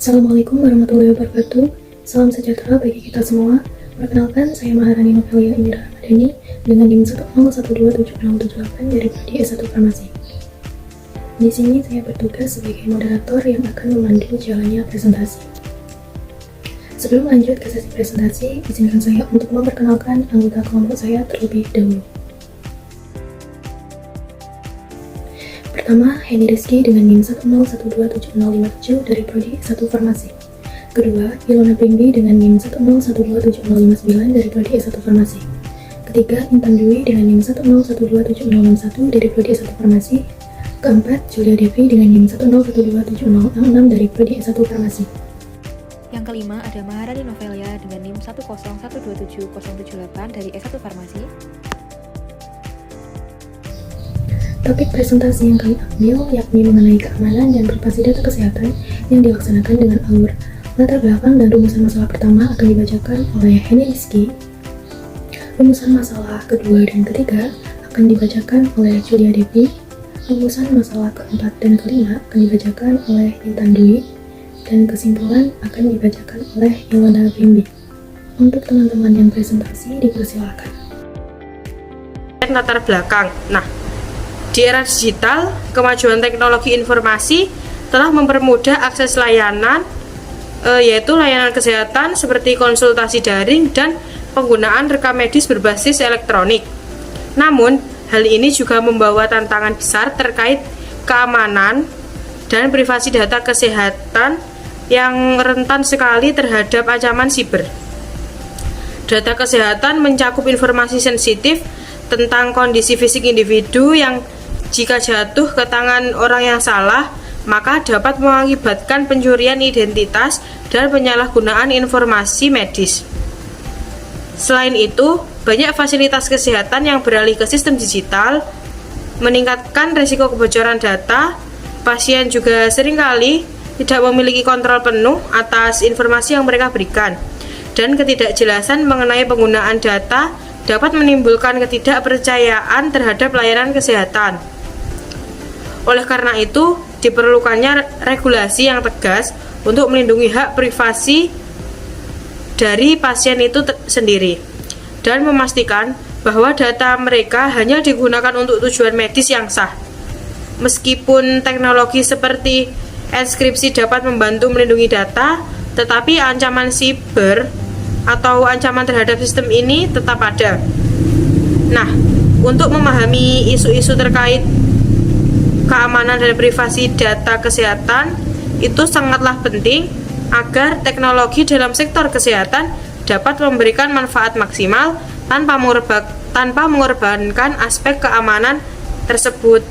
Assalamualaikum warahmatullahi wabarakatuh. Salam sejahtera bagi kita semua. Perkenalkan, saya Maharani Novelia Indira Ramadhani dengan NIM 101276078 dari Prodi S1 Farmasi. Di sini saya bertugas sebagai moderator yang akan memandu jalannya presentasi. Sebelum lanjut ke sesi presentasi, izinkan saya untuk memperkenalkan anggota kelompok saya terlebih dahulu. Pertama, Henny Rizky dengan NIM 101276057 dari Prodi S1 Farmasi. Kedua, Ilona Pringbi dengan NIM 1012759 dari Prodi S1 Farmasi. Ketiga, Intan Dwi dengan NIM 1012761 dari Prodi S1 Farmasi. Keempat, Julia Devi dengan NIM 1012766 dari Prodi S1 Farmasi. Yang kelima ada Maharani Novelia dengan NIM 101276078 dari S1 Farmasi. Topik presentasi yang kami ambil yakni mengenai keamanan dan privasi data kesehatan yang dilaksanakan dengan alur latar belakang, dan rumusan masalah pertama akan dibacakan oleh Henny Rizky. Rumusan masalah kedua dan ketiga akan dibacakan oleh Julia Devi. Rumusan masalah keempat dan kelima akan dibacakan oleh Intan Dwi, dan kesimpulan akan dibacakan oleh Ilona Pringbi. Untuk teman-teman yang presentasi dipersilakan. Latar belakang. Di era digital, kemajuan teknologi informasi telah mempermudah akses layanan, yaitu layanan kesehatan seperti konsultasi daring dan penggunaan rekam medis berbasis elektronik. Namun, hal ini juga membawa tantangan besar terkait keamanan dan privasi data kesehatan yang rentan sekali terhadap ancaman siber. Data kesehatan mencakup informasi sensitif tentang kondisi fisik individu yang jika jatuh ke tangan orang yang salah, maka dapat mengakibatkan pencurian identitas dan penyalahgunaan informasi medis. Selain itu, banyak fasilitas kesehatan yang beralih ke sistem digital, meningkatkan risiko kebocoran data. Pasien juga seringkali tidak memiliki kontrol penuh atas informasi yang mereka berikan, dan ketidakjelasan mengenai penggunaan data dapat menimbulkan ketidakpercayaan terhadap layanan kesehatan. Oleh karena itu, diperlukannya regulasi yang tegas untuk melindungi hak privasi dari pasien itu sendiri, dan memastikan bahwa data mereka hanya digunakan untuk tujuan medis yang sah. Meskipun teknologi seperti enkripsi dapat membantu melindungi data, tetapi ancaman siber atau ancaman terhadap sistem ini tetap ada. Untuk memahami isu-isu terkait keamanan dan privasi data kesehatan, itu sangatlah penting agar teknologi dalam sektor kesehatan dapat memberikan manfaat maksimal tanpa mengorbankan aspek keamanan tersebut.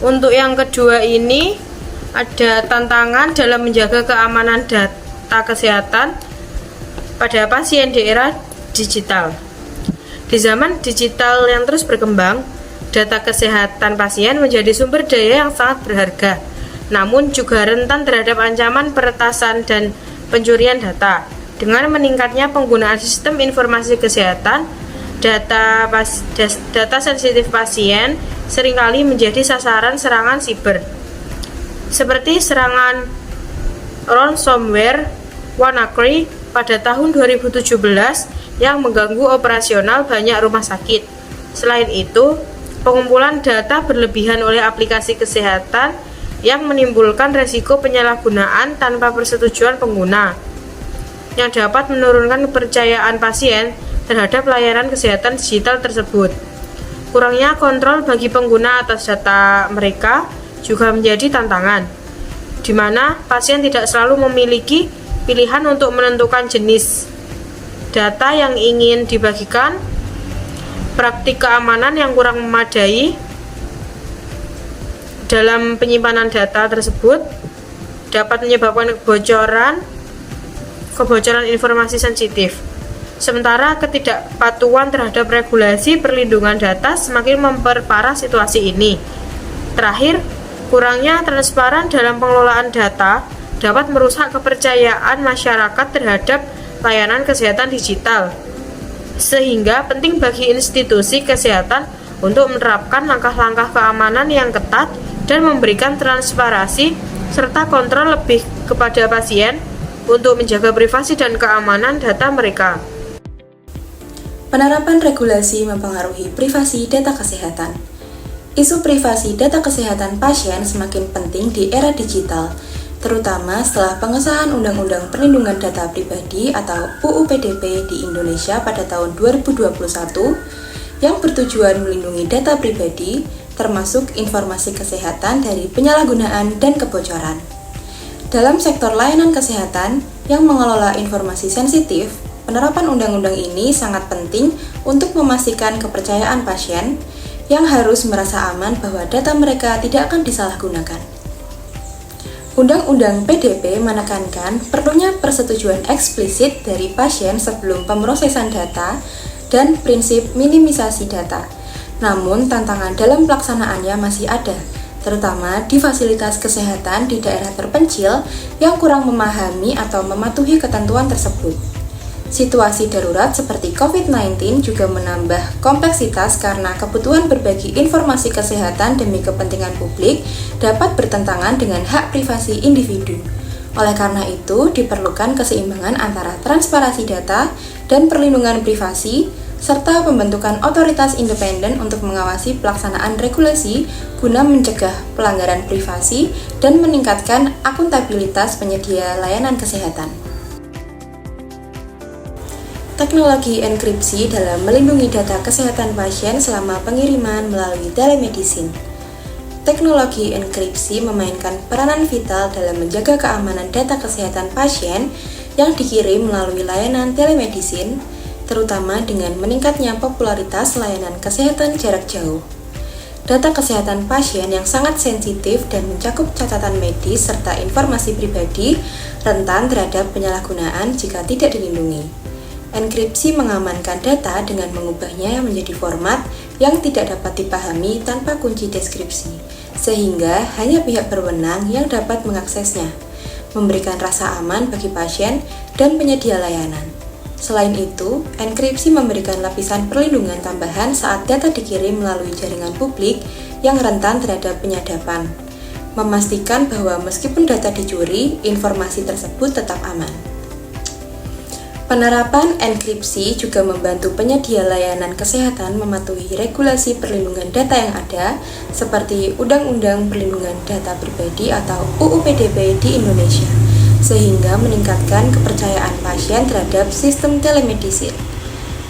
Untuk yang kedua ini, ada tantangan dalam menjaga keamanan data kesehatan pada pasien di era digital. Di zaman digital yang terus berkembang, data kesehatan pasien menjadi sumber daya yang sangat berharga, namun juga rentan terhadap ancaman peretasan dan pencurian data. Dengan meningkatnya penggunaan sistem informasi kesehatan, data sensitif pasien seringkali menjadi sasaran serangan siber, seperti serangan ransomware WannaCry pada tahun 2017 yang mengganggu operasional banyak rumah sakit. Selain itu, pengumpulan data berlebihan oleh aplikasi kesehatan yang menimbulkan resiko penyalahgunaan tanpa persetujuan pengguna, yang dapat menurunkan kepercayaan pasien terhadap layanan kesehatan digital tersebut. Kurangnya kontrol bagi pengguna atas data mereka juga menjadi tantangan, di mana pasien tidak selalu memiliki pilihan untuk menentukan jenis data yang ingin dibagikan. Praktik keamanan yang kurang memadai dalam penyimpanan data tersebut dapat menyebabkan kebocoran informasi sensitif. Sementara ketidakpatuhan terhadap regulasi perlindungan data semakin memperparah situasi ini. Terakhir, kurangnya transparan dalam pengelolaan data dapat merusak kepercayaan masyarakat terhadap layanan kesehatan digital. Sehingga penting bagi institusi kesehatan untuk menerapkan langkah-langkah keamanan yang ketat dan memberikan transparansi serta kontrol lebih kepada pasien untuk menjaga privasi dan keamanan data mereka. Penerapan regulasi mempengaruhi privasi data kesehatan. Isu privasi data kesehatan pasien semakin penting di era digital, terutama setelah pengesahan Undang-Undang Perlindungan Data Pribadi atau UU PDP di Indonesia pada tahun 2021 yang bertujuan melindungi data pribadi, termasuk informasi kesehatan dari penyalahgunaan dan kebocoran. Dalam sektor layanan kesehatan yang mengelola informasi sensitif, penerapan undang-undang ini sangat penting untuk memastikan kepercayaan pasien yang harus merasa aman bahwa data mereka tidak akan disalahgunakan. Undang-Undang PDP menekankan perlunya persetujuan eksplisit dari pasien sebelum pemrosesan data dan prinsip minimisasi data. Namun, tantangan dalam pelaksanaannya masih ada, terutama di fasilitas kesehatan di daerah terpencil yang kurang memahami atau mematuhi ketentuan tersebut. Situasi darurat seperti COVID-19 juga menambah kompleksitas karena kebutuhan berbagi informasi kesehatan demi kepentingan publik dapat bertentangan dengan hak privasi individu. Oleh karena itu, diperlukan keseimbangan antara transparansi data dan perlindungan privasi, serta pembentukan otoritas independen untuk mengawasi pelaksanaan regulasi guna mencegah pelanggaran privasi dan meningkatkan akuntabilitas penyedia layanan kesehatan. Teknologi enkripsi dalam melindungi data kesehatan pasien selama pengiriman melalui telemedicine. Teknologi enkripsi memainkan peranan vital dalam menjaga keamanan data kesehatan pasien yang dikirim melalui layanan telemedicine, terutama dengan meningkatnya popularitas layanan kesehatan jarak jauh. Data kesehatan pasien yang sangat sensitif dan mencakup catatan medis serta informasi pribadi rentan terhadap penyalahgunaan jika tidak dilindungi. Enkripsi mengamankan data dengan mengubahnya menjadi format yang tidak dapat dipahami tanpa kunci deskripsi, sehingga hanya pihak berwenang yang dapat mengaksesnya, memberikan rasa aman bagi pasien dan penyedia layanan. Selain itu, enkripsi memberikan lapisan perlindungan tambahan saat data dikirim melalui jaringan publik yang rentan terhadap penyadapan, memastikan bahwa meskipun data dicuri, informasi tersebut tetap aman. Penerapan enkripsi juga membantu penyedia layanan kesehatan mematuhi regulasi perlindungan data yang ada, seperti Undang-Undang Perlindungan Data Pribadi atau UU PDP di Indonesia, sehingga meningkatkan kepercayaan pasien terhadap sistem telemedicine.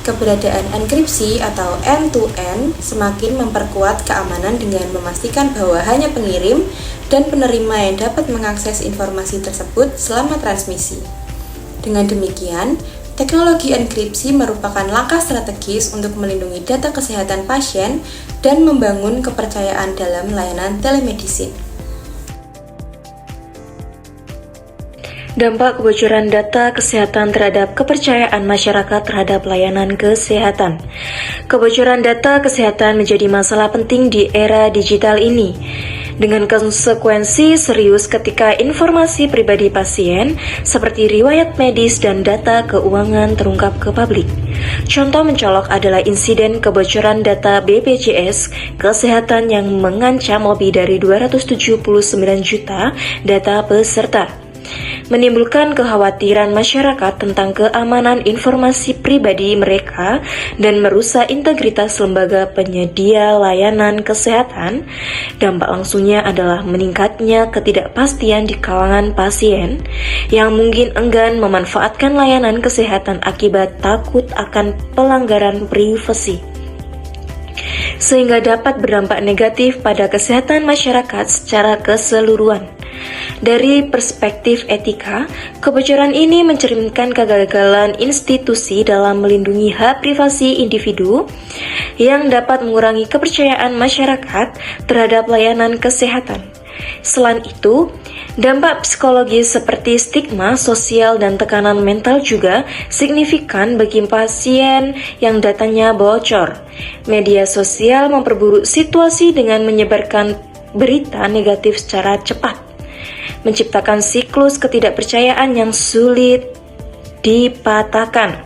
Keberadaan enkripsi atau end-to-end semakin memperkuat keamanan dengan memastikan bahwa hanya pengirim dan penerima yang dapat mengakses informasi tersebut selama transmisi. Dengan demikian, teknologi enkripsi merupakan langkah strategis untuk melindungi data kesehatan pasien dan membangun kepercayaan dalam layanan telemedicine. Dampak kebocoran data kesehatan terhadap kepercayaan masyarakat terhadap layanan kesehatan. Kebocoran data kesehatan menjadi masalah penting di era digital ini, dengan konsekuensi serius ketika informasi pribadi pasien seperti riwayat medis dan data keuangan terungkap ke publik. Contoh mencolok adalah insiden kebocoran data BPJS Kesehatan yang mengancam lebih dari 279 juta data peserta, menimbulkan kekhawatiran masyarakat tentang keamanan informasi pribadi mereka dan merusak integritas lembaga penyedia layanan kesehatan. Dampak langsungnya adalah meningkatnya ketidakpastian di kalangan pasien yang mungkin enggan memanfaatkan layanan kesehatan akibat takut akan pelanggaran privasi, sehingga dapat berdampak negatif pada kesehatan masyarakat secara keseluruhan. Dari perspektif etika, kebocoran ini mencerminkan kegagalan institusi dalam melindungi hak privasi individu yang dapat mengurangi kepercayaan masyarakat terhadap layanan kesehatan. Selain itu, dampak psikologis seperti stigma sosial dan tekanan mental juga signifikan bagi pasien yang datanya bocor. Media sosial memperburuk situasi dengan menyebarkan berita negatif secara cepat, menciptakan siklus ketidakpercayaan yang sulit dipatahkan.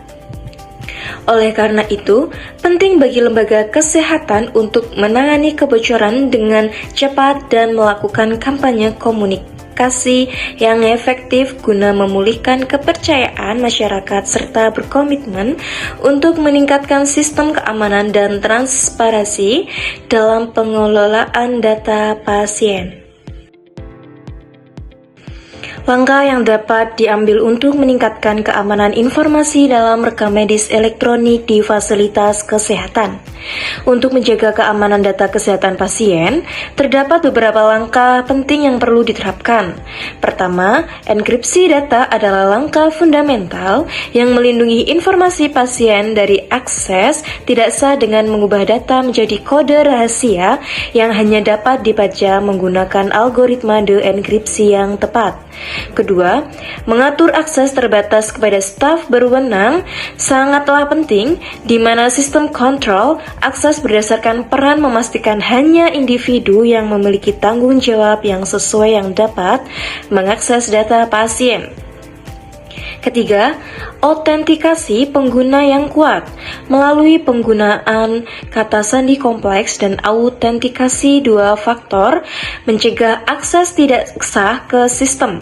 Oleh karena itu, penting bagi lembaga kesehatan untuk menangani kebocoran dengan cepat dan melakukan kampanye komunikasi advokasi yang efektif guna memulihkan kepercayaan masyarakat serta berkomitmen untuk meningkatkan sistem keamanan dan transparansi dalam pengelolaan data pasien. Langkah yang dapat diambil untuk meningkatkan keamanan informasi dalam rekam medis elektronik di fasilitas kesehatan. Untuk menjaga keamanan data kesehatan pasien, terdapat beberapa langkah penting yang perlu diterapkan. Pertama, enkripsi data adalah langkah fundamental yang melindungi informasi pasien dari akses tidak sah dengan mengubah data menjadi kode rahasia yang hanya dapat dibaca menggunakan algoritma enkripsi yang tepat. Kedua, mengatur akses terbatas kepada staf berwenang sangatlah penting, di mana sistem kontrol akses berdasarkan peran memastikan hanya individu yang memiliki tanggung jawab yang sesuai yang dapat mengakses data pasien. Ketiga, autentikasi pengguna yang kuat melalui penggunaan kata sandi kompleks dan autentikasi dua faktor mencegah akses tidak sah ke sistem.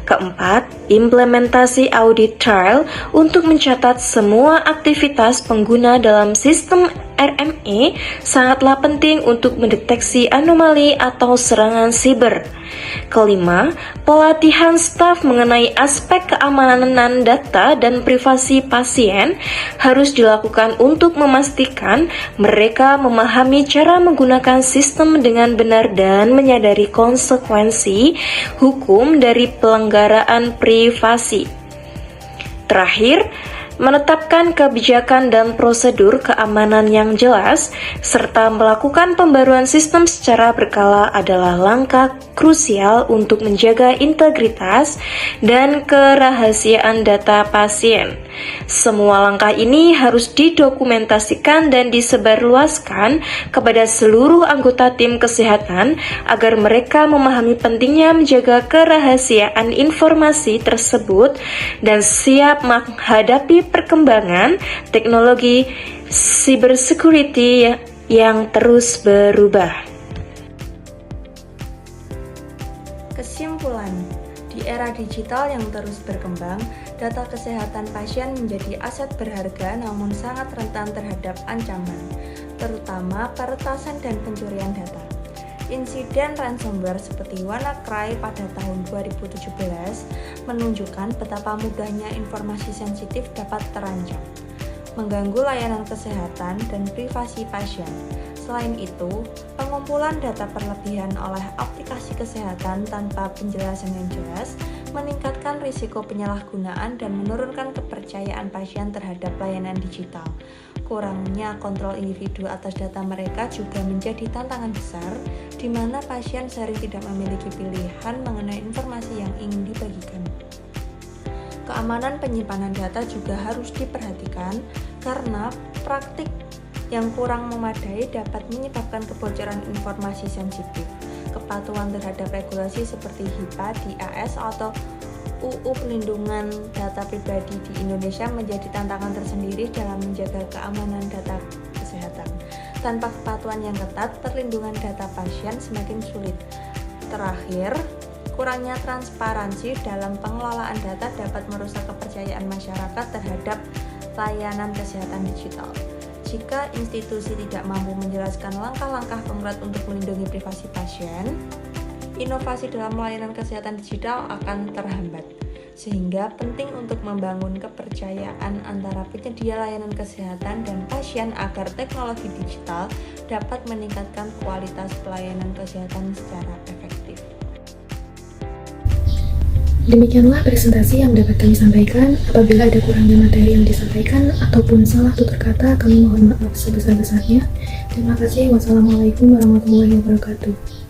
Keempat, implementasi audit trail untuk mencatat semua aktivitas pengguna dalam sistem RME sangatlah penting untuk mendeteksi anomali atau serangan siber. Kelima, pelatihan staf mengenai aspek keamanan data dan privasi pasien harus dilakukan untuk memastikan mereka memahami cara menggunakan sistem dengan benar dan menyadari konsekuensi hukum dari pelanggaran privasi. Terakhir, menetapkan kebijakan dan prosedur keamanan yang jelas, serta melakukan pembaruan sistem secara berkala adalah langkah krusial untuk menjaga integritas dan kerahasiaan data pasien. Semua langkah ini harus didokumentasikan dan disebarluaskan kepada seluruh anggota tim kesehatan agar mereka memahami pentingnya menjaga kerahasiaan informasi tersebut dan siap menghadapi perkembangan teknologi cybersecurity yang terus berubah. Kesimpulan, di era digital yang terus berkembang, data kesehatan pasien menjadi aset berharga namun sangat rentan terhadap ancaman, terutama peretasan dan pencurian data. Insiden ransomware seperti WannaCry pada tahun 2017 menunjukkan betapa mudahnya informasi sensitif dapat terancam, mengganggu layanan kesehatan dan privasi pasien. Selain itu, pengumpulan data berlebihan oleh aplikasi kesehatan tanpa penjelasan yang jelas meningkatkan risiko penyalahgunaan dan menurunkan kepercayaan pasien terhadap layanan digital. Kurangnya kontrol individu atas data mereka juga menjadi tantangan besar, di mana pasien sering tidak memiliki pilihan mengenai informasi yang ingin dibagikan. Keamanan penyimpanan data juga harus diperhatikan karena praktik yang kurang memadai dapat menyebabkan kebocoran informasi sensitif. Kepatuhan terhadap regulasi seperti HIPAA, DAS, atau UU Pelindungan Data Pribadi di Indonesia menjadi tantangan tersendiri dalam menjaga keamanan data kesehatan. Tanpa kepatuhan yang ketat, perlindungan data pasien semakin sulit. Terakhir, kurangnya transparansi dalam pengelolaan data dapat merusak kepercayaan masyarakat terhadap layanan kesehatan digital. Jika institusi tidak mampu menjelaskan langkah-langkah konkret untuk melindungi privasi pasien, inovasi dalam layanan kesehatan digital akan terhambat. Sehingga penting untuk membangun kepercayaan antara penyedia layanan kesehatan dan pasien agar teknologi digital dapat meningkatkan kualitas pelayanan kesehatan secara efektif. Demikianlah presentasi yang dapat kami sampaikan. Apabila ada kurangnya materi yang disampaikan ataupun salah tutur kata, kami mohon maaf sebesar-besarnya. Terima kasih. Wassalamualaikum warahmatullahi wabarakatuh.